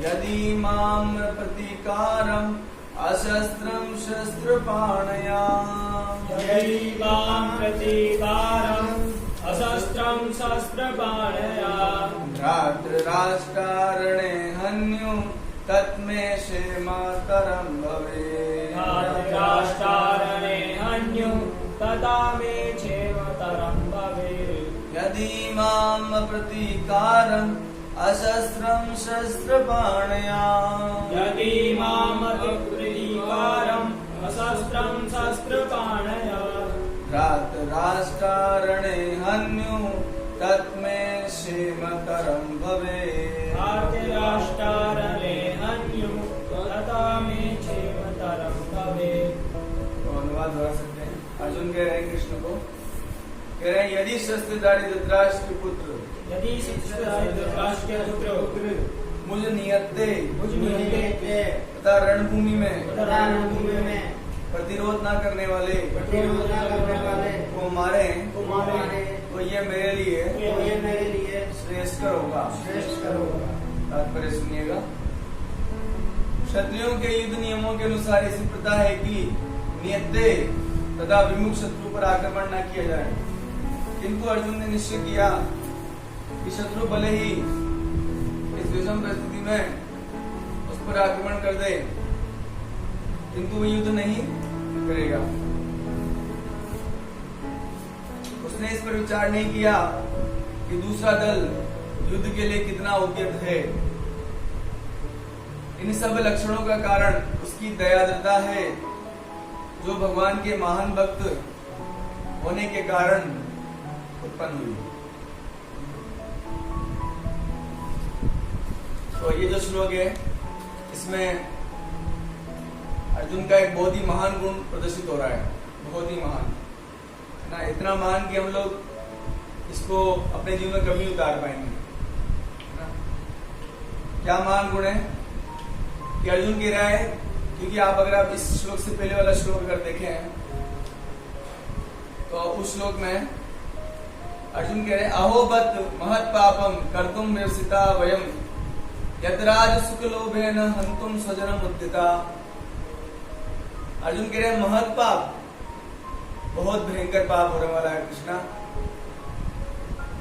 यदि मां प्रतीकारम् अशस्त्रं शस्त्रपाणया यदि मां प्रतीकारम् अशस्त्रं शस्त्रपाणया भ्रातृराष्ट्रारणे हन्यु तत्मे क्षेमतरं भवेत् राष्ट्रारणे हन्यु तदा मे क्षेमतरं भवेत् यदि मां प्रतीकारम् अशस्त्रं शस्त्रपाणया यदि मां प्रतीकारम् अशस्त्रं शस्त्रपाणया भ्रातृराष्ट्रारणे हन्यु तत्मे क्षेमतरं भवेत् राष्ट्रारणे हन्यु तदा मे क्षेमतरं भवेत्। तो अनुवाद दोहरा सकते हैं। अर्जुन कह रहे हैं कृष्ण को, कह रहे हैं यदि शस्त्रधारी धृतराष्ट्र के पुत्र यदि धृतराष्ट्र के पुत्र मुझ नियते तथा तथा रणभूमि में में प्रतिरोध न करने वाले को मारे तो ये मेरे लिए श्रेष्ठकर होगा। तात्पर्य सुनिएगा। क्षत्रियों के युद्ध नियमों के अनुसार ऐसी प्रथा है कि नियते तथा विमुख शत्रु पर आक्रमण न किया जाए, किंतु अर्जुन ने निश्चय किया कि शत्रु भले ही इस विषम परिस्थिति में उस पर आक्रमण कर दे, किंतु वो युद्ध नहीं करेगा। उसने इस पर विचार नहीं किया कि दूसरा दल युद्ध के लिए कितना उद्यत है। इन सब लक्षणों का कारण उसकी दयाद्रता है, जो भगवान के महान भक्त होने के कारण उत्पन्न हुई। तो ये जो श्लोक है, इसमें अर्जुन का एक बहुत ही महान गुण प्रदर्शित हो रहा है, बहुत ही महान है ना। इतना महान कि हम लोग इसको अपने जीवन में कभी उतार पाएंगे, है ना। क्या महान गुण है कि अर्जुन कह रहा है, क्योंकि अगर आप इस श्लोक से पहले वाला श्लोक अगर देखें तो उस श्लोक में अर्जुन कह रहे हैं अहोबत महत् पापम कर्तुम व्यवसिता वयम यतराज सुख लोभेन हंतुम स्वजनम उद्यता। अर्जुन कह रहे हैं महत् पाप, बहुत भयंकर पाप होने वाला है कृष्णा,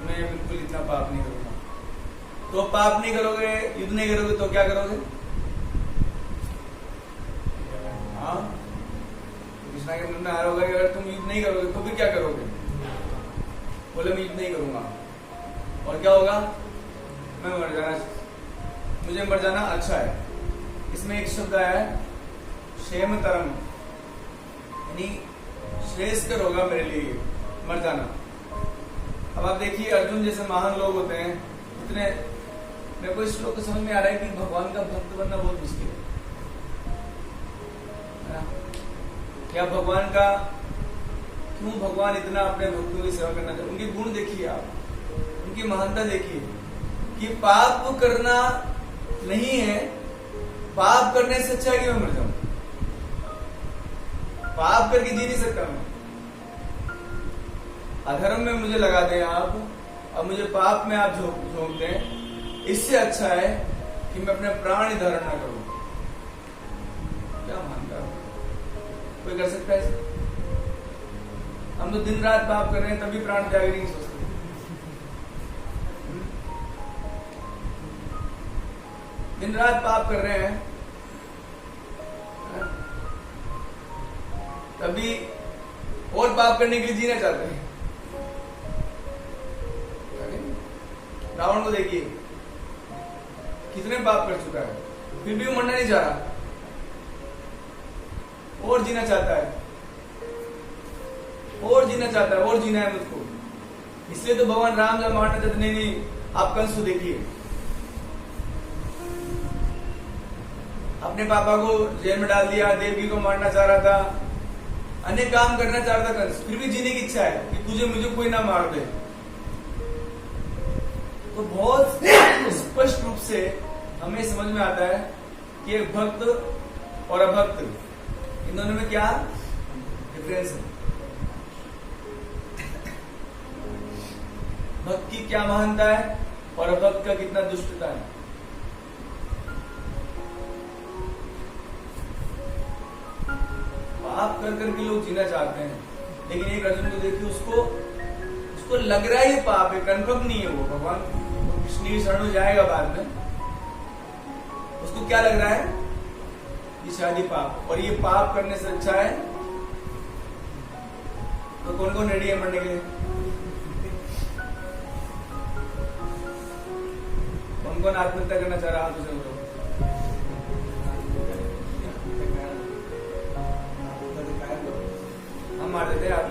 मैं बिल्कुल इतना पाप नहीं करूंगा। तो पाप नहीं करोगे, युद्ध नहीं करोगे तो क्या करोगे? हाँ, कृष्णा के मन में आ रहा होगा कि अगर तुम युद्ध नहीं करोगे तो फिर क्या करोगे? बोले मैं युद्ध नहीं करूंगा और क्या होगा? मैं मर जाना, मुझे मर जाना अच्छा है। इसमें एक शब्द आया है क्षेमतरम, यानी श्रेष्ठकर होगा मेरे लिए मर जाना। अब आप देखिए अर्जुन जैसे महान लोग होते हैं, इतने, मेरे को इस श्लोक को समझ में आ रहा है कि भगवान का भक्त बनना बहुत मुश्किल है ना। क्या भगवान का, क्यों भगवान इतना अपने भक्तों की सेवा करना चाहते? उनके गुण देखिए आप, उनकी महानता देखिए कि पाप करना नहीं है, पाप करने से अच्छा है कि मैं मर जाऊं। पाप करके जी नहीं सकता मैं, अधर्म में मुझे लगा दें आप, अब मुझे पाप में आप झोंक दें, इससे अच्छा है कि मैं अपने प्राण ही धारण ना करूं। क्या मानता हूं? कोई कर सकता है? हम तो दिन रात पाप कर रहे हैं, तभी प्राण त्याग नहीं सोचते। दिन रात पाप कर रहे हैं, तभी और पाप करने के लिए जीना चाहते हैं। रावण को देखिए, कितने पाप कर चुका है, फिर भी वो मरना नहीं चाह रहा, और जीना चाहता है, और जीना चाहता है, और जीना है मुझको। इसलिए तो भगवान राम जब मारना चाहते, नहीं, आप कंस को देखिए, अपने पापा को जेल में डाल दिया, देवकी को मारना चाह रहा था, अनेक काम करना चाह रहा था कंस, फिर भी जीने की इच्छा है कि तुझे मुझे कोई ना मार दे। तो बहुत स्पष्ट रूप से हमें समझ में आता है कि एक भक्त और अभक्त, इन दोनों में क्या डिफरेंस है। भक्त की क्या महानता है और अभक्त का कितना दुष्टता है। पाप कर करके लोग जीना चाहते हैं, लेकिन एक अर्जुन को देखिए, उसको लग रहा है ये पाप है, कंफर्म नहीं है वो। भगवान कृष्ण की शरण में जाएगा बाद में, उसको क्या लग रहा है ये शायद ही पाप, और ये पाप करने से अच्छा है। तो कौन कौन रेडी है मरने के लिए? कौन कौन आत्महत्या करना चाह रहा है? तुझे बताओ। हम मार देते आप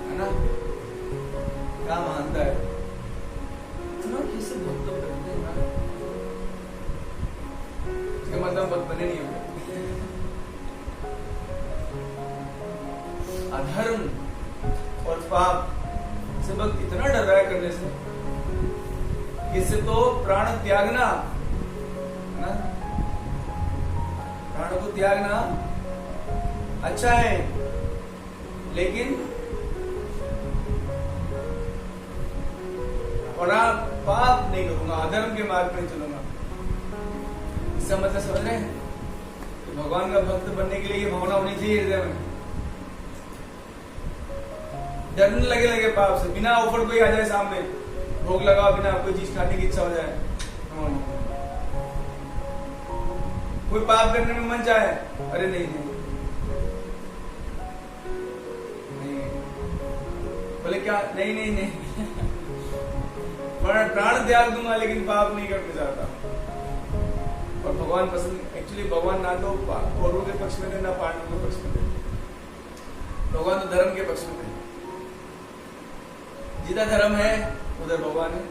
है ना? क्या मानता है इतना किससे भक्त करते हैं ना, इसका मतलब भक्त बने नहीं होंगे। अधर्म और पाप से भक्त इतना डर रहा है करने से, इससे तो प्राण त्यागना है ना, प्राण को त्यागना अच्छा है, लेकिन और पाप नहीं करूंगा, अधर्म के मार्ग में चलूंगा। इसका मतलब समझ रहे हैं? तो भगवान का भक्त बनने के लिए ये भावना होनी चाहिए हृदय में, डरने लगे पाप से। बिना ऑफर कोई आ जाए सामने, भोग लगाओ, बिना कोई चीज खाने की इच्छा हो जाए, कोई पाप करने में मन चाहे, अरे नहीं नहीं बोले क्या, नहीं नहीं नहीं प्राण त्याग दूंगा लेकिन पाप नहीं करना चाहता। और भगवान पसंद, एक्चुअली भगवान ना तो कौरवों के पक्ष में थे ना पांडवों के पक्ष में थे, भगवान तो धर्म के पक्ष में थे। जिधर धर्म है उधर भगवान है।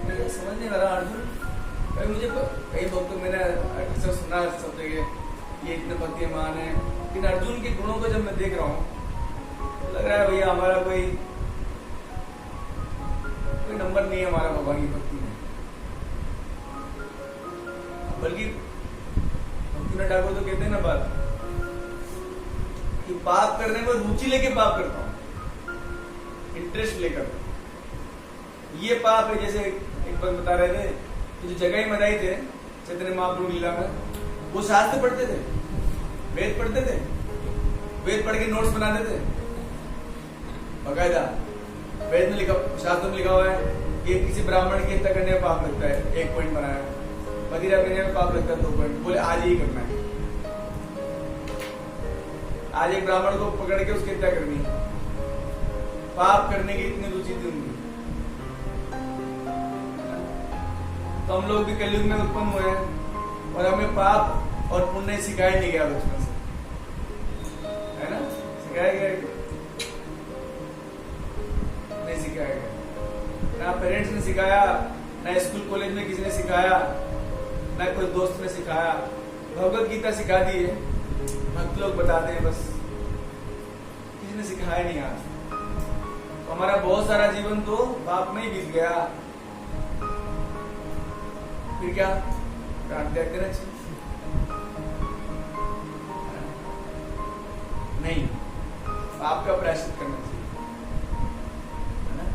मुझे समझ नहीं आ रहा अर्जुन, भाई मुझे कई भक्तों मैंने अक्सर सुना सब जगह ये इतने भक्तिमान है, लेकिन अर्जुन के गुणों को जब मैं देख रहा हूँ लग रहा है भैया हमारा कोई नंबर नहीं है हमारा भगवान की भक्ति में। बल्कि भक्ति ठाकुर तो कहते हैं ना बात कि पाप करने में रुचि लेके पाप करता हूं, इंटरेस्ट लेकर। ये पाप है, जैसे एक बात बता रहे थे कि जो जगह मदाई थे चैतन्य महाप्रभु लीला में, वो शास्त्र पढ़ते थे, वेद पढ़ते थे, वेद पढ़ के नोट्स बनाते थे बकायदा। वेद में लिखा, शास्त्र में लिखा हुआ है कि किसी ब्राह्मण की हत्या करने में पाप लगता है, 1 पॉइंट बनाया, मदिरा पीने में पाप लगता है 2 पॉइंट, बोले आज ही करना है, आज एक ब्राह्मण को पकड़ के उसकी हत्या करनी है। पाप करने की इतनी रुचि थी उनकी। तो हम लोग भी कलयुग में उत्पन्न हुए हैं और हमें पाप और पुण्य सिखाया नहीं गया बचपन से, है ना? सिखाया गया नहीं सिखाया गया, ना पेरेंट्स ने सिखाया, ना स्कूल कॉलेज में किसी ने सिखाया, ना कोई दोस्त ने सिखाया। भगवत गीता सिखा दी है, भक्त लोग बताते हैं बस, किसी ने सिखाया नहीं आज। तो हमारा बहुत सारा जीवन तो पाप में ही बीत गया। फिर क्या प्राण त्याग देना चाहिए? नहीं, पाप का प्रायश्चित करना चाहिए, है ना?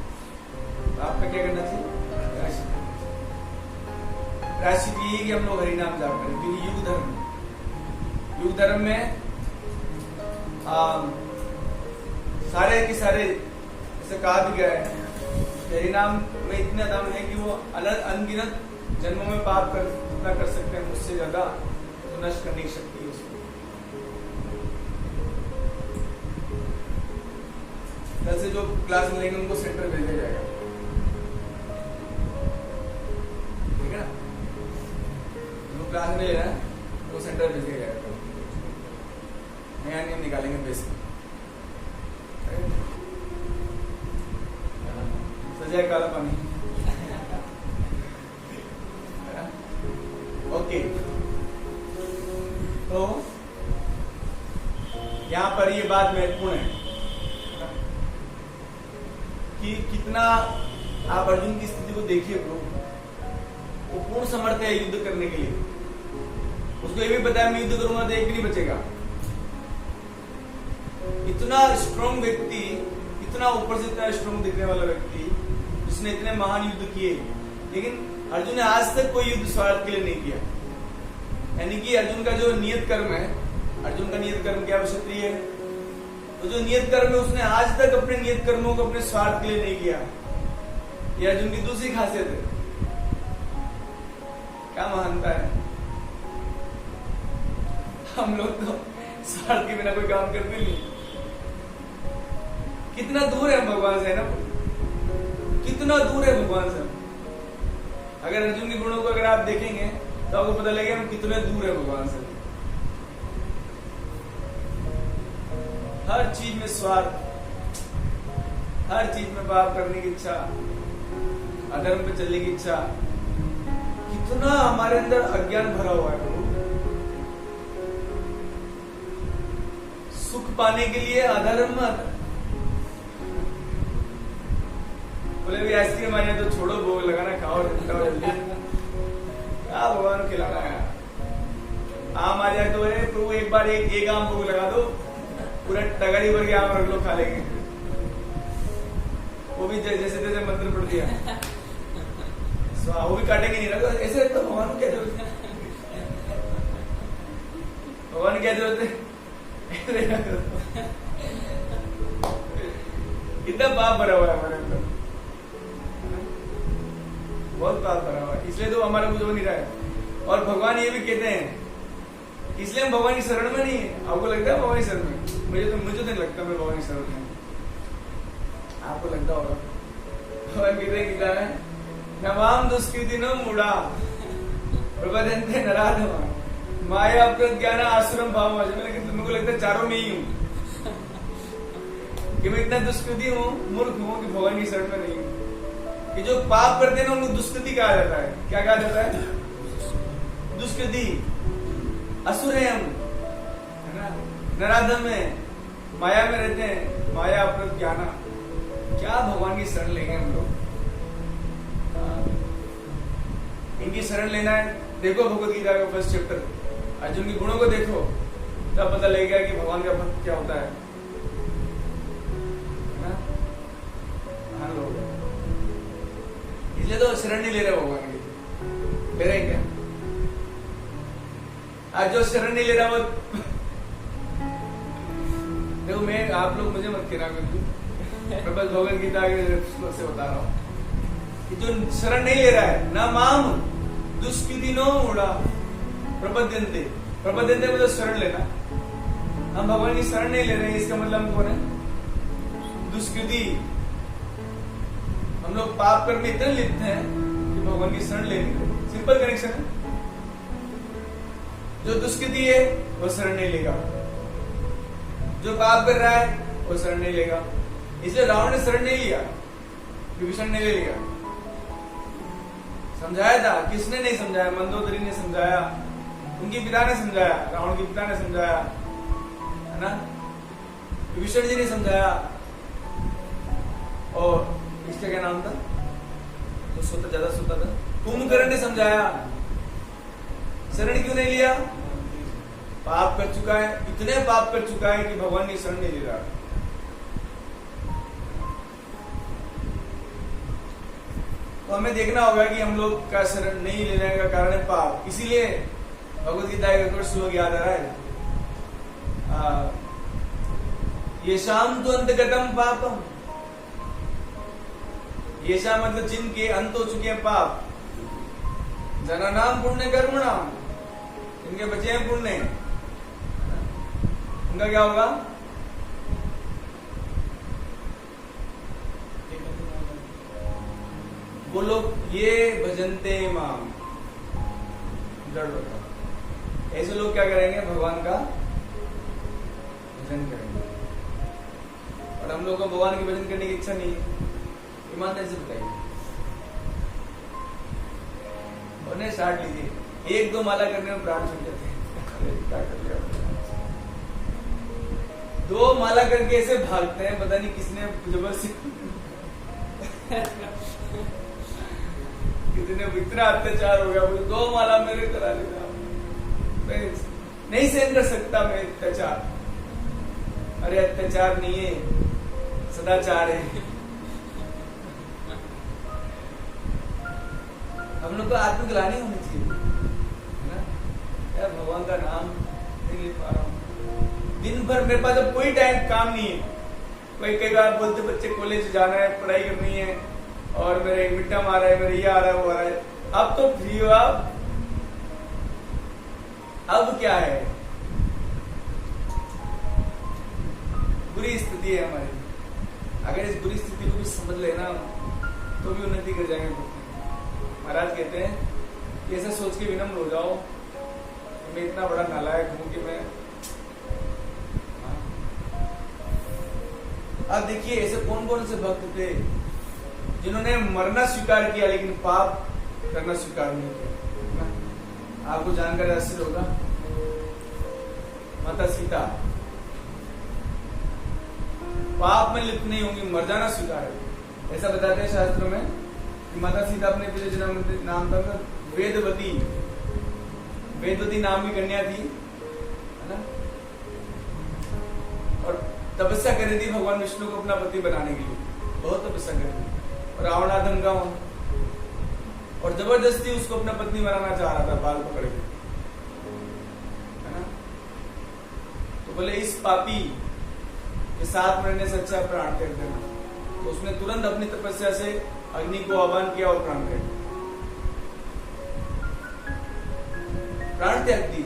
पाप का क्या करना चाहिए? प्रायश्चित करना चाहिए। प्रायश्चित ये है कि हम लोग हरि नाम जाप करें, क्योंकि युग धर्म में सारे के सारे जैसे कहा भी गया है, हरि नाम में इतने दम है कि वो अनगिनत जन्मों में पाप जितना कर सकते हैं उससे ज्यादा तो नष्ट करने की शक्ति है उसको। कल से जो क्लास में लेंगे उनको सेंटर भेजा जाएगा, ठीक है ना? जो क्लास में ले रहा है वो सेंटर भेजा जाएगा, नया नियम निकालेंगे बेसिक। सजाए काला पानी। ओके, तो यहां पर ये बात महत्वपूर्ण है कि कितना आप अर्जुन की स्थिति को देखिए ब्रो, वो पूर्ण समर्थ है युद्ध करने के लिए। उसको ये भी पता है मैं युद्ध करूंगा तो एक भी नहीं बचेगा। इतना स्ट्रॉन्ग व्यक्ति, इतना ऊपर से इतना स्ट्रॉन्ग दिखने वाला व्यक्ति, उसने इतने महान युद्ध किए, लेकिन अर्जुन ने आज तक कोई युद्ध स्वार्थ के लिए नहीं किया। यानी कि अर्जुन का जो नियत कर्म है, अर्जुन का नियत कर्म क्या, क्षत्रिय है, तो जो नियत कर्म है उसने आज तक अपने नियत कर्मों को अपने स्वार्थ के लिए नहीं किया। ये अर्जुन की दूसरी खासियत है। क्या महानता है। हम लोग तो स्वार्थ के बिना कोई काम करते नहीं। कितना दूर है भगवान से, है ना, कितना दूर है भगवान से। अगर अर्जुन के गुणों को अगर आप देखेंगे तो आपको पता लगेगा हम कितने दूर है भगवान से। हर चीज में स्वार्थ, हर चीज में पाप करने की इच्छा, अधर्म पे चलने की इच्छा, कितना हमारे अंदर अज्ञान भरा हुआ है। सुख पाने के लिए अधर्म मत बोले भी आइसक्रीम आ जाए तो छोड़ो, भोग लगाना, खाओ जल्दी, क्या भगवान खिलाना है। आम आ जाए तो प्रभु एक बार एक आम भोग लगा दो, पूरा टगरी भर के आम रख लो, खा लेंगे। वो भी जैसे जैसे मंत्र पढ़ दिया, वो भी काटेंगे नहीं ना, ऐसे तो भगवान को क्या जरूरत है, भगवान को क्या जरूरत है। कितना पाप भरा हुआ है हमारे अंदर, बहुत पाप भरा हुआ है, इसलिए तो हमारा कुछ हो नहीं रहा है। और भगवान ये भी कहते हैं, इसलिए हम भगवान की शरण में नहीं है। आपको लगता है भगवान की शरण में? मुझे तो नहीं लगता मैं भगवान की शरण में। आपको लगता होगा। भगवान कहते हैं गीता में, नवाम दुष्कृति न मूढ़ा प्रबंधन्ते नराधमा माया प्रज्ञान आश्रम भाव। लेकिन तुमको लगता है चारों में ही हूँ कि मैं इतना दुष्कृति हूँ, मूर्ख हूँ कि भगवान की शरण में नहीं हूँ। कि जो पाप करते हैं ना उनको दुष्कृति कहा जाता है। क्या कहा जाता है? दुष्कृति। असुर है हम, है ना, नराधम है, माया में रहते हैं, माया प्रज्ञाना। क्या भगवान की शरण लेंगे हम लोग? इनकी शरण लेना है। देखो भगवत गीता का फर्स्ट चैप्टर, अर्जुन के गुणों को देखो, तब पता लगेगा कि भगवान का भक्त क्या होता है ना? हाँ लोग इसलिए तो शरण नहीं ले रहे भगवान की। ले रहे क्या? आज जो शरण नहीं ले रहा वो देखो, मैं आप लोग मुझे मत कहना, मैं बस भगवत गीता से बता रहा हूँ कि जो शरण नहीं ले रहा है, ना माम दुष्कृति नो मूढ़ा प्रपद्यन्ते। प्रपद्यन्ते मतलब शरण लेना। हम भगवान की शरण नहीं ले रहे हैं, इसका मतलब हम कौन है? दुष्कृति। हम लोग पाप कर्म में इतने लिप्त हैं कि भगवान की शरण ले नहीं रहे। सिंपल कनेक्शन है। जो दुष्कृति है वो शरण नहीं लेगा, जो पाप कर रहा है वो शरण नहीं लेगा। इसलिए रावण ने शरण नहीं लिया, विभीषण ने ले लिया। समझाया था, किसने नहीं समझाया? मंदोदरी ने समझाया, उनके पिता ने समझाया, रावण के पिता ने समझाया, है ना, विभीषण जी ने समझाया, और इसका क्या नाम था तो सोता ज्यादा सोता था, कुंभकर्ण ने समझाया। शरण क्यों नहीं लिया? पाप कर चुका है, इतने पाप कर चुका है कि भगवान की शरण नहीं ले रहा। तो हमें देखना होगा कि हम लोग का शरण नहीं लेने का कारण है पाप। इसीलिए भगवत गीता का श्लोक याद आ रहा है, ये शाम तो अंतगतम पापम। ये शाम मतलब जिनके अंत हो चुके हैं पाप, जनानाम पुण्य कर्मणाम, इनके बचे हैं पुण्य, उनका क्या होगा? वो लोग ये भजनते माम, जड़ बता, ऐसे लोग क्या करेंगे? भगवान का भजन करेंगे। और हम लोग को भगवान के भजन करने की इच्छा नहीं है, ईमानदारी से बताइए। उन्हें स्टार्ट लीजिए, एक दो माला करने में प्राण छूट जाते हैं। क्या कर लिया? दो माला करके ऐसे भागते हैं, पता नहीं किसने जबरदस्ती कितने इतना अत्याचार हो गया, मुझे दो माला मेरे करा देगा, मैं नहीं सहन कर सकता मैं अत्याचार। अरे अत्याचार नहीं है, सदाचार है। हम लोग को आत्मग्लानि होनी चाहिए, है ना? यार भगवान का नाम नहीं ले पा रहा हूँ, दिन भर मेरे पास अब कोई टाइम काम नहीं है। कोई कई बार बोलते बच्चे कॉलेज जाना है, पढ़ाई करनी है, और मेरे मिड टर्म आ रहा है, मेरे ये आ रहा है, वो आ रहा है। अब तो फ्री हो आप, अब क्या है? बुरी स्थिति है हमारी। अगर इस बुरी स्थिति को भी समझ लेना तो भी उन्नति कर जाएंगे। महाराज कहते हैं कि ऐसा सोच के विनम्र हो जाओ कि मैं इतना बड़ा नालायक हूं कि मैं। अब देखिए ऐसे कौन कौन से भक्त थे जिन्होंने मरना स्वीकार किया लेकिन पाप करना स्वीकार नहीं किया। आपको जानकर आश्चर्य होगा, माता सीता पाप में लिप्त नहीं होंगी, मर जाना स्वीकार है। ऐसा बताते हैं शास्त्रों में कि माता सीता अपने पिछले जन्म में नाम था वेदवती, वेदवती नाम की कन्या थी, है ना? और तपस्या करी थी भगवान विष्णु को अपना पति बनाने के लिए, बहुत तपस्या करी थी। और रावणाधन का और जबरदस्ती उसको अपना पत्नी बनाना चाह रहा था, बाल पकड़ के, है ना? तो बोले इस पापी के साथ मरने से अच्छा प्राण त्याग देना। तो उसने तुरंत अपनी तपस्या से अग्नि को आह्वान किया और प्राण त्याग दी।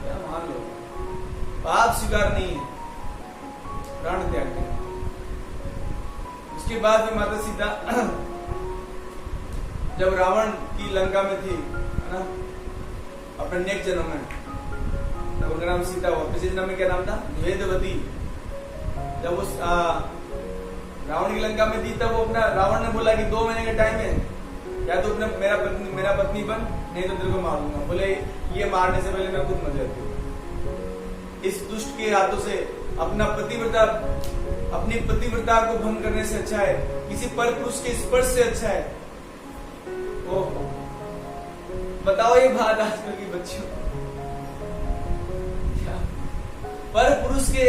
क्या मान लो, पाप स्वीकार नहीं है, प्राण त्याग दिया। उसके बाद में माता सीता जब रावण की लंका में थी, है ना, अपने नेक्स्ट जन्म में, तब उनका नाम सीता हुआ। पिछले जन्म में क्या नाम था? वेदवती। जब उस रावण की लंका में थी तब वो अपना, रावण ने बोला कि 2 महीने का टाइम है, या तो अपना मेरा पत्नी बन, नहीं तो तेरे को मार दूंगा। बोले ये मारने से पहले मैं खुद मर जाती हूँ। इस दुष्ट के हाथों से अपनी पतिव्रता को भंग करने से अच्छा है, किसी पर पुरुष के स्पर्श से अच्छा है। ओह बताओ ये बात आजकल की बच्चियों, पर पुरुष के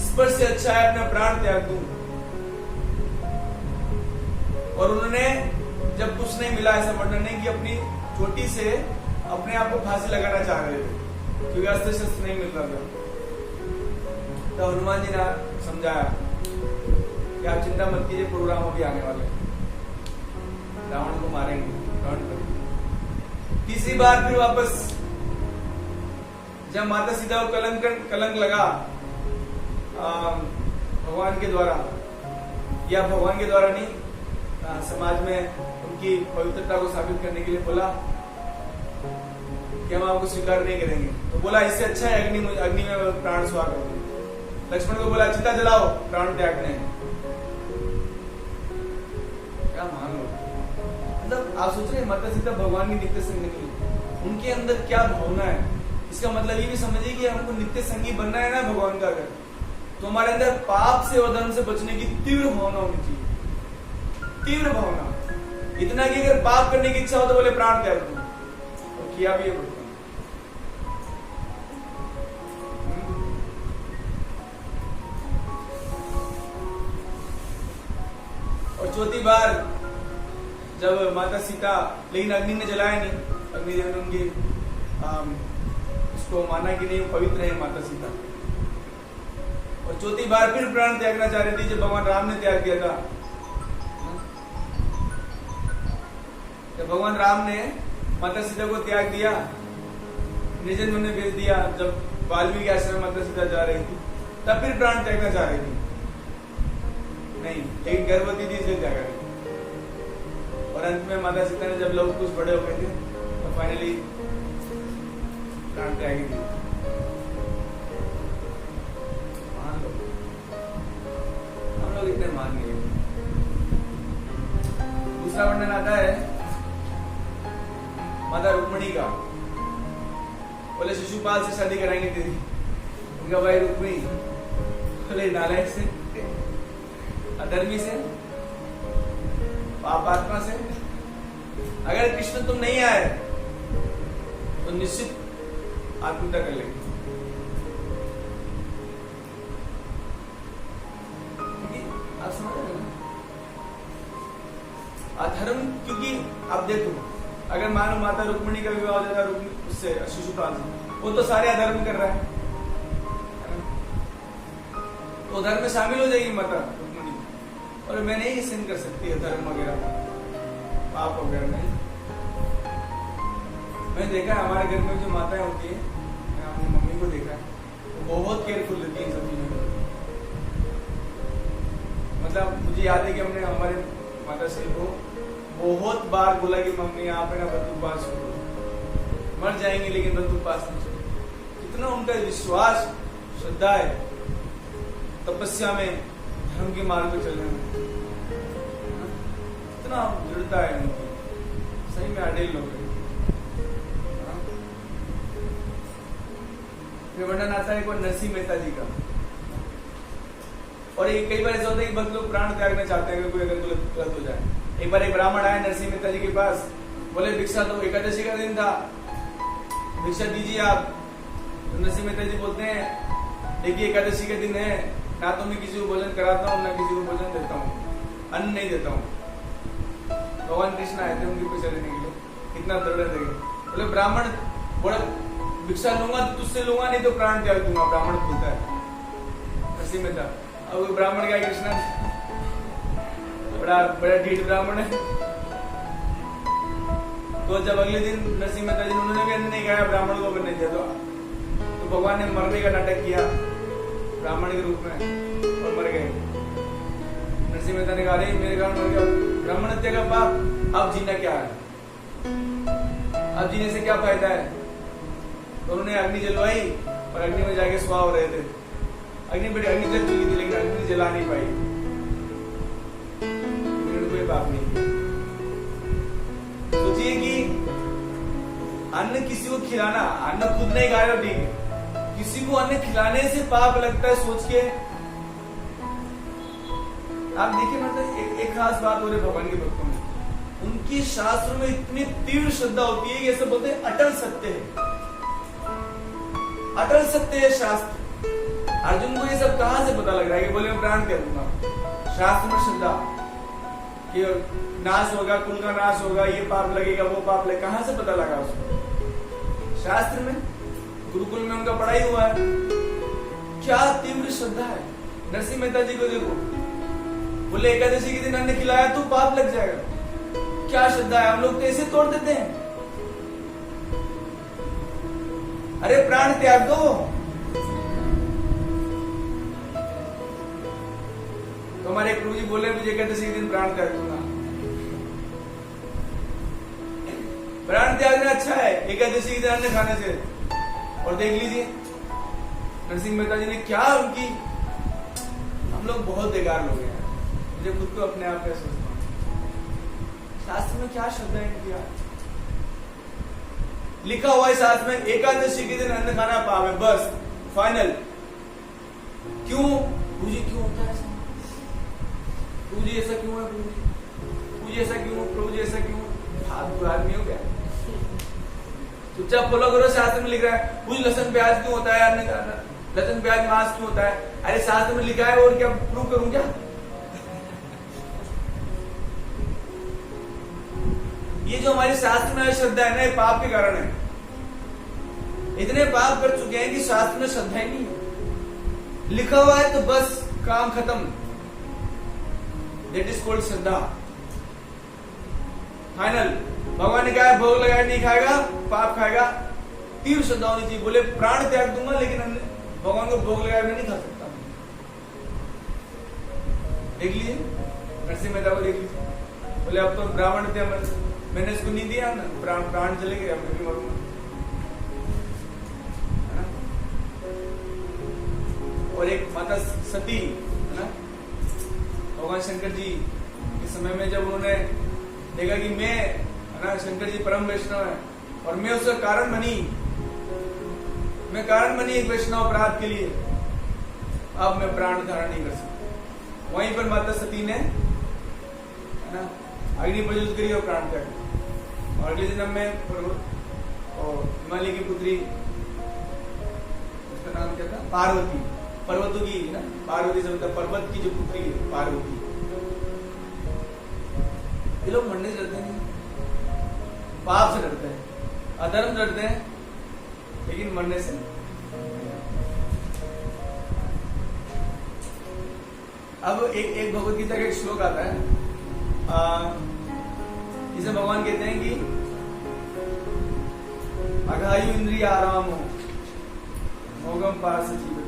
स्पर्श से अच्छा है अपना प्राण त्याग दूं। और उन्होंने जब कुछ नहीं मिला, ऐसा वर्णन नहीं कि अपनी चोटी से अपने आप को फांसी लगाना चाह रहे थे क्योंकि अस्त्र शस्त्र नहीं मिल रहा था। तो हनुमान जी ने समझाया कि आप चिंता मत कीजिए, प्रोग्राम अभी आने वाले, रावण को मारेंगे। तीसरी बार फिर वापस जब माता सीता को कलंक लगा भगवान के द्वारा, या भगवान के द्वारा नहीं, समाज में उनकी पवित्रता को साबित करने के लिए बोला कि हम आपको स्वीकार नहीं करेंगे। तो बोला इससे अच्छा है अग्नि में प्राण स्वाह कर दो। लक्ष्मण को बोला चिता जलाओ, प्राण त्यागने। क्या मान लो, मतलब आप सोच रहे माता सीता भगवान की नित्य संगी, उनके अंदर क्या भावना है। इसका मतलब ये भी समझिए कि हमको नित्य संगी बनना है ना भगवान का, अगर तो हमारे अंदर पाप से और धर्म से बचने की तीव्र भावना होनी चाहिए। तीव्र भावना इतना कि अगर पाप करने की इच्छा हो तो बोले प्राण त्याग दो, और किया भी है। और चौथी बार जब माता सीता, लेकिन अग्नि ने जलाया नहीं, अग्निदेव ने उनकी उसको माना कि नहीं पवित्र है माता सीता। और चौथी बार फिर प्राण त्यागना चाह रही थी जब भगवान राम ने त्याग दिया था। जब भगवान राम ने माता सीता को त्याग दिया, निर्जन वन में भेज दिया, जब वाल्मीकि आश्रम माता सीता जा रही थी तब फिर प्राण त्यागना चाह रही थी, नहीं, लेकिन गर्भवती थी इसलिए त्यागा नहीं। और अंत में माता सीता ने जब लोग कुछ बड़े हो गए थे तो फाइनली प्राण त्यागी थी। मान लो, हम लोग इतने मान गए। दूसरा वर्णन आता है माता रुक्मिणी का। बोले शिशुपाल से शादी कराएंगे तेरी। उनका भाई रुक्मिणी बोले नालायक से, अधर्मी से, पापात्मा से, अगर कृष्ण तुम नहीं आए तो निश्चित आत्महत्या कर लेंगे। आप समझ रहे हैं? अधर्म क्योंकि आप देखो, अगर मानो माता रुक्मिणी का विवाह हो जाता उससे शिशुपाल से, वो तो सारे अधर्म कर रहा है ना? तो धर्म में शामिल हो जाएगी माता रुक्मिणी, और मैं नहीं सहन कर सकती है धर्म वगैरह पाप वगैरह नहीं। मैंने देखा है हमारे घर में जो माताएं होती है, मैंने अपनी मम्मी को देखा है, वो बहुत केयरफुल रहती है इन सब चीजों में। मतलब मुझे याद है कि हमने हमारे माता श्री को बहुत बार बोला कि मम्मी आप है ना बंदूकबाज छोड़ो, मर जाएंगे लेकिन बंदूकबाज नहीं छोड़ो। कितना उनका विश्वास, श्रद्धा है तपस्या में, धर्म के मार्ग पर चलने में, कितना दृढ़ता है उनकी, सही में अडेल लोग हैं। वर्णन आता है नरसिंह मेहता जी का, और ये कई बार ऐसा होता है कि बहुत लोग प्राण त्यागना चाहते हैं कोई अगर गलत हो जाए। एक बार एक ब्राह्मण आया नरसिंह मेहता जी के पास, बोले भिक्षा दो, एकादशी का दिन था, भिक्षा दीजिए आप। तो नरसिंह मेहता जी बोलते हैं देखिए एकादशी का दिन है, ना तो मैं किसी को भोजन कराता हूँ ना किसी को भोजन देता हूँ, अन्न नहीं देता हूँ। भगवान कृष्ण आए थे उनकी भिक्षा देने के लिए, कितना दृढ़ है। बोले ब्राह्मण बोला भिक्षा लूंगा तो तुझसे लूंगा, नहीं तो प्राण त्याग दूंगा, ब्राह्मण बोलता है नरसिंह मेहता। अब वो ब्राह्मण क्या, कृष्ण बड़ा ढीठ ब्राह्मण है। तो जब अगले दिन नरसिंह मेहता जी उन्होंने भी अन्न नहीं खाया, ब्राह्मण को भी नहीं दिया, तो भगवान ने मरने का नाटक किया ब्राह्मण के रूप में और मर गए। नरसिंह मेहता ने कहा मेरे कारण मर गया, ब्राह्मण हत्या का पाप, अब जीना क्या है, अब जीने से क्या फायदा है। तो उन्होंने अग्नि जलवाई और अग्नि में जाके सुहा हो रहे थे, अग्नि जल चुकी थी लेकिन अग्नि जला नहीं पाई, कोई पाप नहीं किया। सोचिए कि अन्न किसी को खिलाना, अन्न खुद नहीं खाया ठीक है, किसी को अन्न खिलाने से पाप लगता है, सोच के आप देखिए। मतलब एक खास बात हो रही भगवान के भक्तों में, उनकी शास्त्र में इतनी तीव्र श्रद्धा होती है कि ऐसे बोलते हैं अटल सत्य है, अटल सत्य है शास्त्र। अर्जुन को ये सब कहां से पता लग रहा है कि बोले मैं प्राण त्याग दूंगा? शास्त्र में श्रद्धा कि नाश होगा, कुल का नाश होगा, ये पाप लगेगा, वो पाप लगेगा, कहां से पता लगा उसको? शास्त्र में, गुरुकुल में उनका पढ़ाई हुआ है। क्या तीव्र श्रद्धा है। नरसिंह मेहता जी को देखो, बोले एकादशी के दिन अन्न खिलाया तो पाप लग जाएगा, क्या श्रद्धा है। हम लोग तो ऐसे तोड़ देते हैं, अरे प्राण त्याग दो। तो हमारे प्रभु जी बोले मुझे एकादशी के दिन प्राण त्याग दूंगा। प्राण त्यागना अच्छा है एकादशी के दिन अन्न खाने से। और देख लीजिए नरसिंह मेहता जी ने क्या उनकी, हम लोग बहुत बेकार लोग हैं, मुझे खुद को अपने आप पे सोचता हूं। शास्त्र में क्या श्रद्धा है इनकी, लिखा हुआ है शास्त्र में एकादशी के दिन अन्न खाना पाप है, बस फाइनल। क्यों प्रभु जी, क्यों होता है ऐसा? प्रभु जी ऐसा क्यों है? प्रभु जी ऐसा क्यों? प्रभु जी ऐसा क्यों? बुरा आदमी हो गया, चुपचाप फॉलो करो। शास्त्र में लिख रहा है कुछ लहसुन प्याज क्यों होता है, लहसुन प्याज मांस क्यों होता है? अरे शास्त्र में लिखा है, और क्या प्रूव करूं क्या? ये जो हमारे शास्त्र में श्रद्धा है ना, ये पाप के कारण है। इतने पाप कर चुके हैं कि शास्त्र में श्रद्धा ही नहीं है। लिखा हुआ है तो बस काम खत्म, that is called Shraddha, final. भगवान ने कहा भोग लगाया नहीं खाएगा, पाप खाएगा, तीव्र श्रद्धा होनी चाहिए। बोले प्राण त्याग दूंगा लेकिन भगवान को भोग लगाया नहीं खा सकता। देख लीजिए नरसिंह मेहता को, देख लीजिए, बोले अब तो ब्राह्मण थे, मैंने इसको नहीं दिया ना, प्राण चले गए, अब मैं भी मरूंगा। और एक माता सती है ना, भगवान शंकर जी के समय में जब उन्होंने देखा कि मैं है ना, शंकर जी परम वैष्णव है और मैं उसका कारण बनी, मैं कारण बनी एक वैष्णव अपराध के लिए, अब मैं प्राण धारण नहीं कर सकता। वहीं पर माता सती ने है ना अग्नि प्रज्वलित करी और प्राण त्याग। और अगले दिन में हिमालय की पुत्री, उसका नाम क्या था, पार्वती, पर्वतों की ना, पार्वती से मतलब पर्वत की जो पुत्री है पार्वती, ये लोग मरने से डरते नहीं, पाप से डरते हैं, अधर्म से डरते हैं, लेकिन मरने से। अब एक भगवत गीता का एक श्लोक आता है, जिसे भगवान कहते हैं कि अघायु इंद्रिय आरामो मोगम पार्श्व जीवति।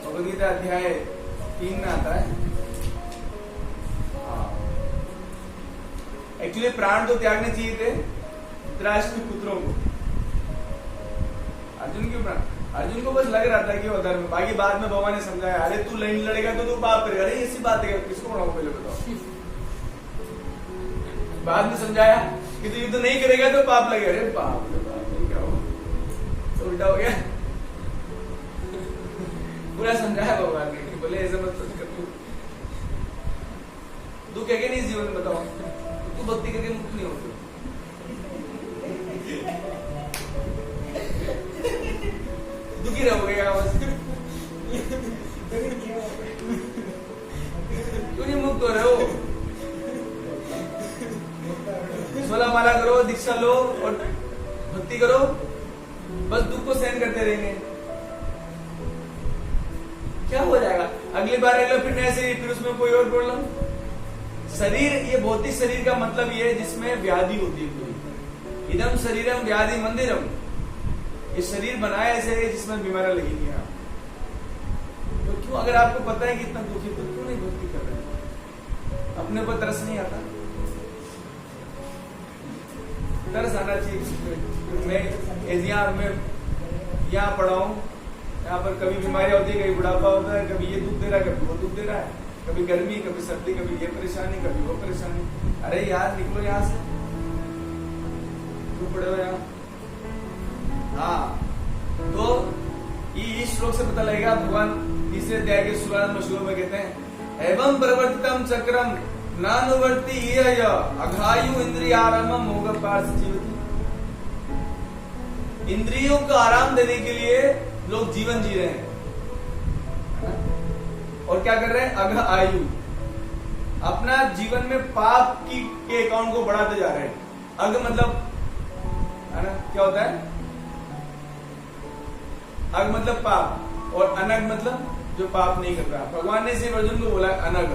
भगवद गीता अध्याय 3 में आता है। एक्चुअली प्राण तो त्यागने चाहिए थे धृतराष्ट्र के पुत्रों को, अर्जुन क्यों प्राण? अर्जुन को बस लग रहा था कि वो अधर्म, बाकी बाद में भगवान ने समझाया, अरे तू नहीं लड़ेगा तो तू पाप करेगा। अरे ऐसी बात है, किसको पढ़ाऊं पहले बताओ। बाद में समझाया कि तू युद्ध नहीं करेगा तो पाप लगेगा। अरे बाप रे बाप, क्या हो तो उल्टा हो गया। पूरा समझाया भगवान ने, बोले ऐसा मत कर, तू क्या नहीं जीवन में बताओ, तू भक्ति करके मुक्त नहीं होती। दुखी रहोगे क्या? क्यों नहीं मुक्त हो रहे हो? 16 माला करो, दीक्षा लो और भक्ति करो, बस दुख को सहन करते रहेंगे, क्या हो जाएगा? अगली बार अगला फिर नया शरीर, फिर उसमें कोई और प्रॉब्लम। शरीर, ये भौतिक शरीर का मतलब ये है जिसमें व्याधि होती है कोई। इदम शरीरम व्याधि मंदिरम, ये शरीर बनाया ऐसे है जिसमें बीमारियां लगेंगी। तो क्यों, अगर आपको पता है कि इतना दुखी, तो क्यों नहीं भक्ति कर रहे? अपने पर तरस नहीं आता? तरस आना चाहिए। मैं यहाँ पढ़ा हूँ, यहाँ पर कभी बीमारियां होती है, कभी बुढ़ापा होता है, कभी ये दुख दे रहा है, कभी वो दुख दे रहा है, कभी गर्मी, कभी सर्दी, कभी ये परेशानी, कभी वो परेशानी। अरे यार निकलो यहाँ से, क्यों पड़े हो यहाँ? हाँ, तो ये इस श्लोक से पता लगेगा। भगवान तीसरे अध्याय के 16वें श्लोक में कहते हैं, एवं प्रवर्तितम चक्रम नानुवर्ती अघायु इंद्रियारम्भम मोग पार्श्व जीवति। इंद्रियों को आराम देने के लिए लोग जीवन जी रहे हैं, और क्या कर रहे हैं? अघ आयु, अपना जीवन में पाप के अकाउंट को बढ़ाते जा रहे हैं। अघ मतलब है ना, क्या होता है? अघ मतलब पाप, और अनग मतलब जो पाप नहीं कर रहा। भगवान ने सिर्फ अर्जुन को बोला अनग,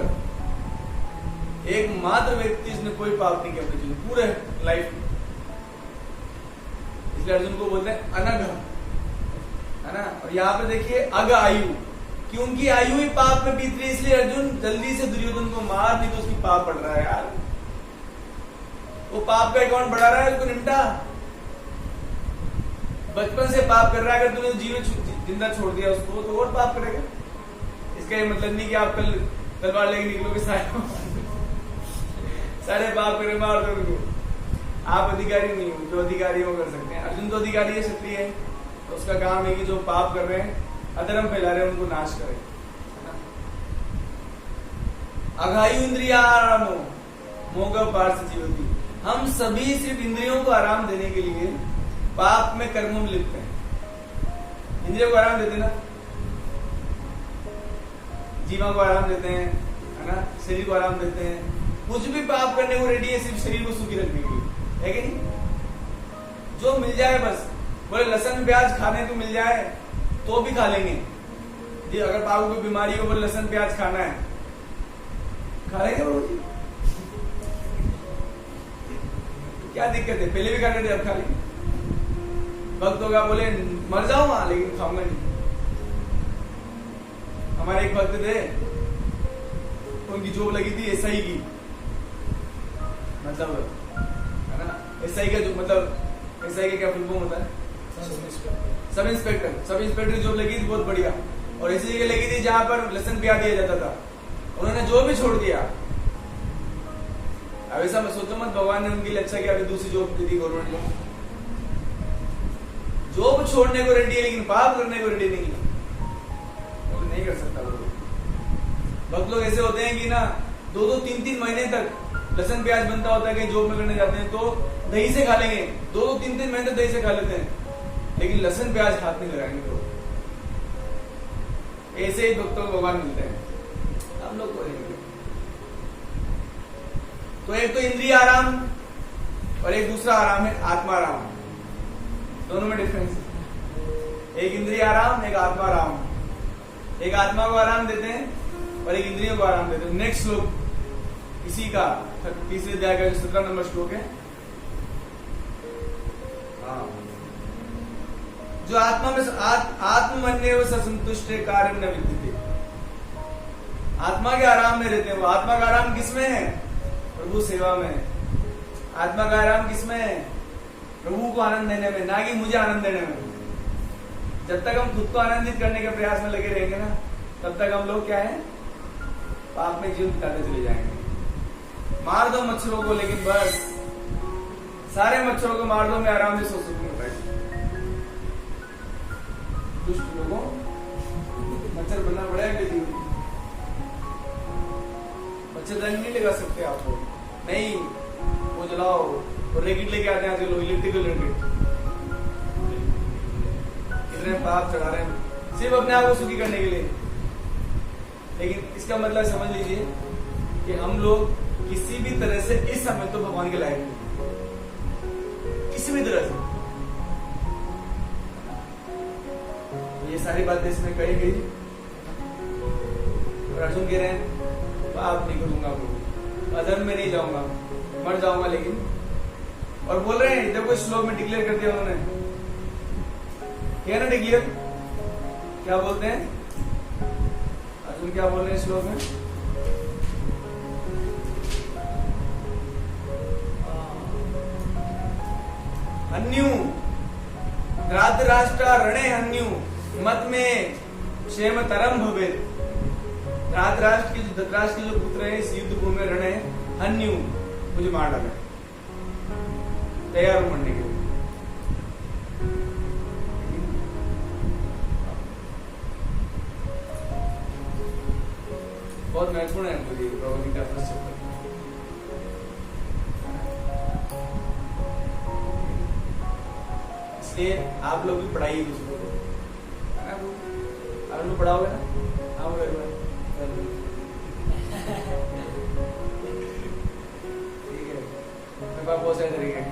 एकमात्र व्यक्ति जिसने कोई पाप नहीं किया अपने जीवन पूरे लाइफ, इसलिए अर्जुन को बोलते हैं अनग, है ना। और यहाँ पे देखिए अघ आयु, क्योंकि आयु ही पाप में बीत रही है, इसलिए अर्जुन जल्दी से दुर्योधन को मार, नहीं तो उसकी पाप बढ़ रहा है यार। वो पाप का अकाउंट बढ़ा रहा है, उसको निपटा। बचपन से पाप कर रहा है, अगर तूने जीवन जिंदा छोड़ दिया उसको, तो और पाप करेगा। इसका ये मतलब नहीं कि आप कल तलवार लेके निकलोगे सारे पाप करे, मार दो उनको। आप अधिकारी नहीं हो, जो अधिकारी हो कर सकते हैं। अर्जुन तो अधिकारी है, क्षत्रिय है, तो उसका काम है कि जो पाप कर रहे हैं, अधर्म फैला रहे हैं, उनको नाश करे। अघायु इंद्रियारम्भो मोग पार्श्व जीवति। हम सभी सिर्फ इंद्रियों को आराम देने के लिए पाप में कर्मों में लिप्त हैं। इंद्रियों को आराम देते ना, जीवा को आराम देते हैं, है ना, शरीर को आराम देते हैं। कुछ भी पाप करने को रेडी है सिर्फ शरीर को सुखी रखने के लिए, है कि नहीं? जो मिल जाए बस, बोले लहसुन प्याज खाने को मिल जाए तो भी खा लेंगे जी। अगर पाप को बीमारी हो, बोले लहसुन प्याज खाना है, खा लेंगे वो जी। क्या दिक्कत है? पहले भी खाते थे, अब खा लेंगे। भक्त होगा, बोले मर जाऊंगा लेकिन खाऊंगा नहीं। हमारे एक भक्त थे, उनकी जॉब लगी थी एसआई की, मतलब है ना, एसआई का जो मतलब एसआई का क्या फुल फॉर्म होता है? Sub inspector. सब इंस्पेक्टर की जॉब लगी थी, बहुत बढ़िया। और ऐसी जगह लगी थी जहां पर लहसुन प्याज दिया जाता था। उन्होंने जॉब भी छोड़ दिया। अब ऐसा मैं सोचो मत, भगवान ने उनके लिए अच्छा किया, अभी दूसरी जॉब दे दी गवर्नमेंट ने। जॉब छोड़ने को रेडी है लेकिन पाप करने को रेडी नहीं है, तो नहीं कर सकता। भक्त लोग ऐसे होते हैं कि ना 2-2, 3-3 महीने तक लहसुन प्याज बनता होता है कि जॉब में करने जाते हैं तो दही से खा लेंगे, 2-3 महीने दही से खा लेते हैं, लेकिन लहसुन प्याज हाथ नहीं लगाएंगे तो ऐसे ही भक्तों को भगवान मिलते हैं, हम लोग को नहीं। तो एक तो इंद्रिय आराम और एक दूसरा आराम है आत्मा आराम, दोनों में डिफरेंस है। एक इंद्रिय आराम, एक आत्मा आराम। एक आत्मा को आराम देते हैं और एक इंद्रियों को आराम देते हैं। नेक्स्ट श्लोक इसी का तीसरे अध्याय का 17 नंबर श्लोक है। जो आत्मा में आत्मन्येव संतुष्ट कार्य न विद्यते, आत्मा के आराम में रहते हैं। वो आत्मा का आराम किसमें है? प्रभु सेवा में। आत्मा का आराम किसमें है? प्रभु को आनंद देने में, ना कि मुझे आनंद देने में। जब तक हम खुद को आनंदित करने के प्रयास में लगे रहेंगे ना, तब तक हम लोग क्या है, पाप में जीवन बिताते चले जाएंगे। मार दो मच्छरों को, लेकिन बस सारे मच्छरों को मार दो, मैं आराम से सो सकूं। दुष्ट लोगों मच्छर बनना पड़ेगा, मच्छरदानी नहीं लगा सकते आपको, नहीं वो जलाओ और रेगिट लेके आते हैं आजकल लोग, इलेक्ट्रिकल रेगिट। इतने पाप चढ़ा रहे हैं सिर्फ अपने आप को सुखी करने के लिए। लेकिन इसका मतलब समझ लीजिए कि हम लोग किसी भी तरह से इस समय तो भगवान के लायक नहीं, किसी भी तरह से। ये सारी बातें इसमें कही गई और अर्जुन कह रहे हैं पाप नहीं करूंगा, अधर्म में नहीं जाऊंगा, मर जाऊंगा लेकिन। और बोल रहे हैं, जब कोई श्लोक में डिक्लेयर कर दिया उन्होंने, क्या ना डिक्लेयर, क्या बोलते हैं अर्जुन, क्या बोल रहे हैं श्लोक में? अन्यू राष्ट्र रणे अन्यू मत में क्षेम तरम भवेत। राष्ट्र के जो धृतराष्ट्र के जो पुत्र है इस युद्ध भूमि में रणे अन्यू, मुझे मार डाले, तैयार हूं मरने के लिए। बहुत महत्वपूर्ण है मुझे भगवद्गीता फर्स्ट चैप्टर। इसलिए आप लोग भी पढ़ाइए दूसरों को, आप लोग पढ़ाओगे ना, हाँ ठीक है, मेरे पास बहुत सारे तरीके हैं।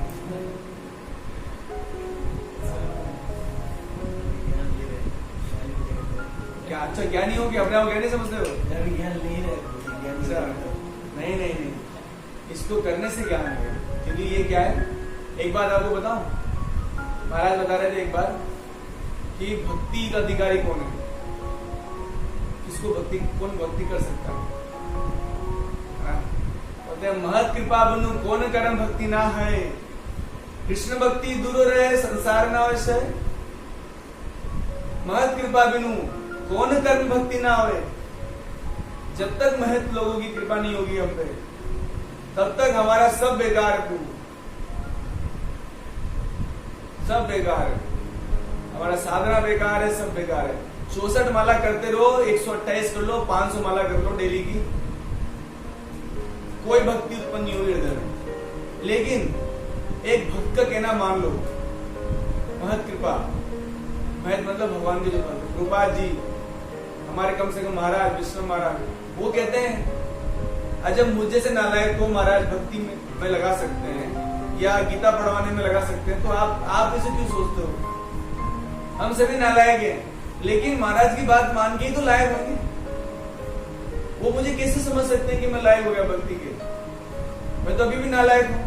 क्या अच्छा ज्ञानी हो कि अपने आप ज्ञानी समझते हो? नहीं, इसको करने से ज्ञान है। क्योंकि ये क्या है, एक बात आपको बताऊं, महाराज बता रहे थे एक बार कि भक्ति का अधिकारी कौन है, किसको भक्ति, कौन भक्ति कर सकता है? बोलते हैं महत कृपा बनु कौन कर्म भक्ति ना है, कृष्ण भक्ति दूर रहे संसार न अवश्य। महत कृपा बिनु कौन कर्म भक्ति ना होए। जब तक महत लोगों की कृपा नहीं होगी हम पे, तब तक हमारा सब बेकार है, सब बेकार है, हमारा साधना बेकार है, सब बेकार है। 64 माला करते रहो, 128 कर लो, 500 माला कर लो डेली की, कोई भक्ति उत्पन्न नहीं होगी हृदय में। लेकिन एक भक्त का कहना मान लो, महत कृपा, महत मतलब भगवान के जो भक्त, कृपा जी हमारे कम से कम महाराज विष्णु महाराज, वो कहते हैं अजब मुझे से नालायक को महाराज भक्ति में लगा सकते हैं या गीता पढ़वाने में लगा सकते हैं, तो आप इसे क्यों सोचते हो? हम सभी नालायक हैं, लेकिन महाराज की बात मान के ही तो लायक होंगे। वो मुझे कैसे समझ सकते हैं कि मैं लायक हो गया भक्ति के? मैं तो अभी भी नालायक हूं,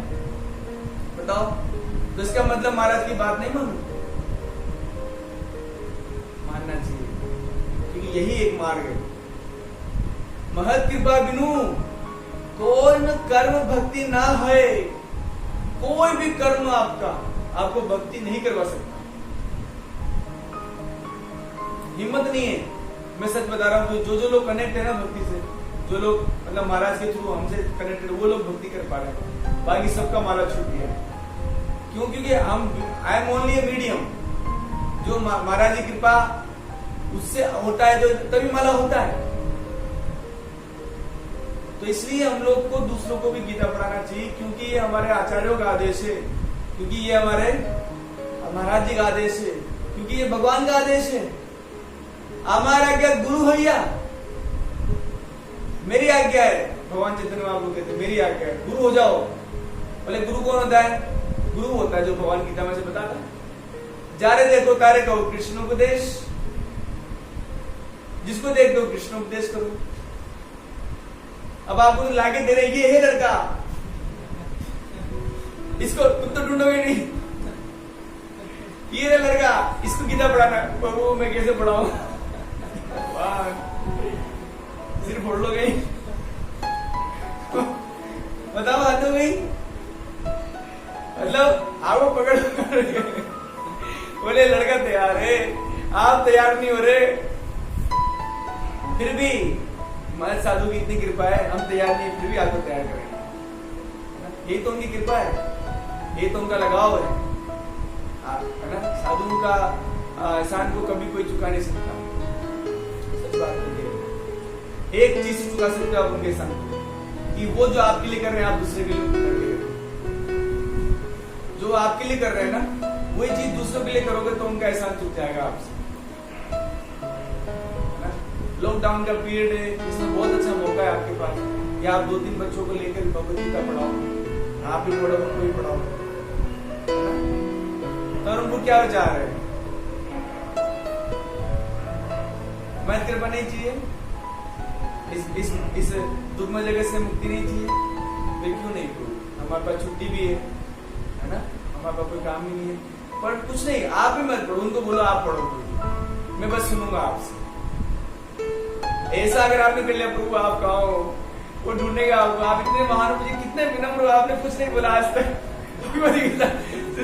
बताओ। तो इसका मतलब महाराज की बात नहीं मानू, मानना चाहिए, क्योंकि यही एक मार्ग है। महत कृपा बिनु कौन कर्म भक्ति ना है, कोई भी कर्म आपको भक्ति नहीं करवा सकता, हिम्मत नहीं है। मैं सच बता रहा हूं, जो लोग कनेक्ट है ना भक्ति से, जो लोग मतलब महाराज के थ्रू हमसे कनेक्टेड, वो लोग भक्ति कर पा रहे हैं, बाकी सबका माला छूट गया है। क्यों? क्योंकि I am only a medium. जो महाराज की कृपा उससे होता है, जो तभी माला होता है। तो इसलिए हम लोग को दूसरों को भी गीता पढ़ाना चाहिए, क्योंकि ये हमारे आचार्यों का आदेश है, क्योंकि ये हमारे महाराज जी का आदेश है, क्योंकि ये भगवान का आदेश है। हमारा आज्ञा गुरु भैया, मेरी आज्ञा है। भगवान चैतन्य महाप्रभु कहते मेरी आज्ञा है, गुरु हो जाओ। बोले गुरु कौन होता है? गुरु होता है जो भगवान गीता में से बताता है, जा रहे देखो तारे कहो कृष्ण उपदेश, जिसको देख दो कृष्ण उपदेश करो। अब आपको तो लाके दे रहे ये है लड़का, इसको तुम तो ढूंढोगे नहीं, ये है लड़का, इसको गीता पढ़ाना। प्रभु मैं कैसे पढ़ाऊं? सिर्फ फोड़ लो गई, बताओ हाथ हो गई, मतलब आपको पकड़ बोले लड़का तैयार है, आप तैयार नहीं हो रहे, फिर भी हमारे साधु की इतनी कृपा है, हम तैयार नहीं फिर भी आपको तैयार करेंगे। यही तो उनकी कृपा है, यही तो उनका लगाव है ना। साधुओं का एहसान को कभी कोई चुका नहीं सकता। सच बात है, एक चीज चुका सकते हो आप उनके एहसान कि वो जो आपके लिए कर रहे हैं आप दूसरे के लिए कर रहे हैं। जो आपके लिए कर रहे हैं ना वही चीज दूसरों के लिए करोगे तो उनका एहसान चुक जाएगा आपसे। लॉकडाउन का पीरियड है, इसमें बहुत अच्छा मौका है आपके पास कि आप 2-3 बच्चों को लेकर भगवत गीता पढ़ाओ, आप भी पढ़ो उनको भी पढ़ाओ। तो उनको क्या विचार है? मैं कृपा नहीं चाहिए, इस दुर्गम जगह से मुक्ति नहीं चाहिए, वे क्यों नहीं करो? हमारे पास छुट्टी भी है ना, हमारे पास कोई काम ही नहीं है, पर कुछ नहीं, आप भी मत पढ़ो, उनको बोलो आप पढ़ो, मैं बस सुनूंगा आपसे। ऐसा अगर आपने कर लिया प्रभु आप कहो, वो ढूंढेगा आपको। आप इतने महान, मुझे कितने विनम्र हो, आपने कुछ नहीं बोला आज तक,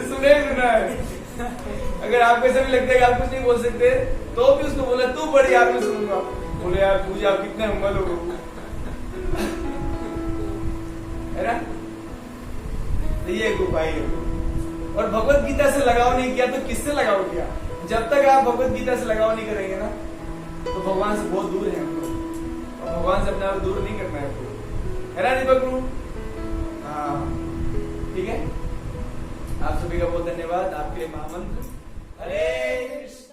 सुना है। अगर आपको ऐसा भी लगता है कि आप कुछ नहीं बोल सकते तो भी उसको बोला तू बड़ी, आप भी सुनूंगा। बोले यार पूजा आप कितने हम्बल हो, है ना। तो ये एक उपाय है। और भगवत गीता से लगाव नहीं किया तो किससे लगाव किया? जब तक आप भगवत गीता से लगाव नहीं करेंगे ना तो भगवान से बहुत दूर है हम लोग, और भगवान से अपने आप दूर नहीं करना है आपको, है ना दीपक गुरु? हाँ ठीक है। आप सभी का बहुत धन्यवाद। आपके लिए महामंत्र हरे कृष्ण।